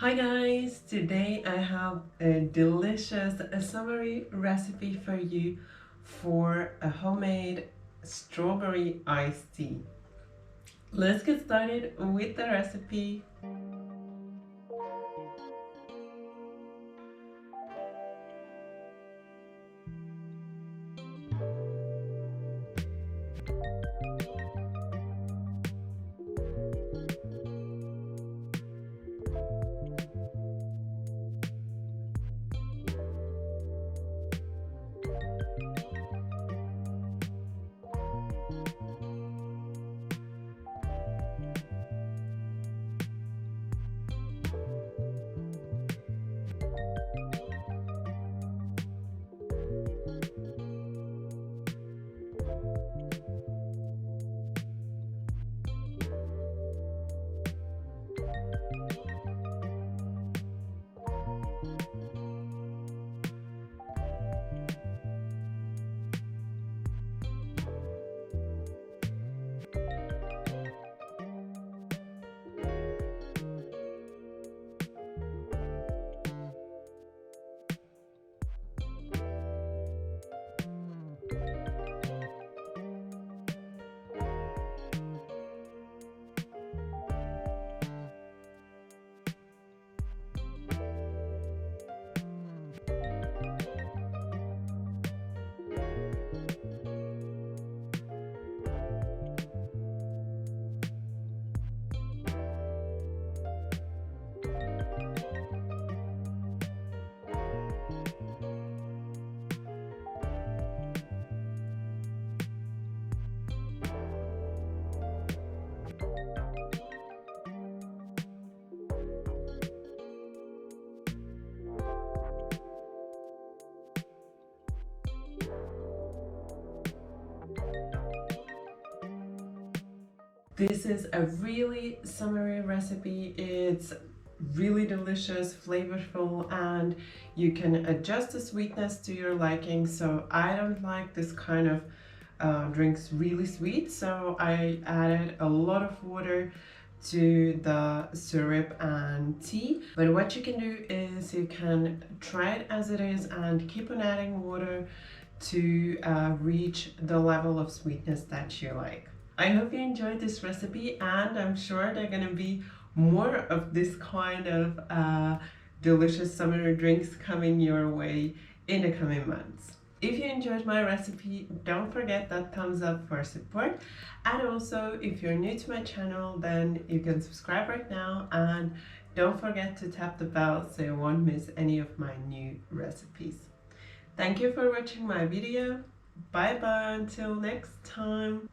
Hi guys, today I have a delicious summery recipe for you for a homemade strawberry iced tea. Let's get started with the recipe. This is a really summery recipe. It's really delicious, flavorful, and you can adjust the sweetness to your liking. So I don't like this kind of drinks really sweet, so I added a lot of water to the syrup and tea. But what you can do is you can try it as it is and keep on adding water to reach the level of sweetness that you like. I hope you enjoyed this recipe, and I'm sure there are gonna be more of this kind of delicious summer drinks coming your way in the coming months. If you enjoyed my recipe, don't forget that thumbs up for support. And also, if you're new to my channel, then you can subscribe right now, and don't forget to tap the bell so you won't miss any of my new recipes. Thank you for watching my video. Bye bye until next time.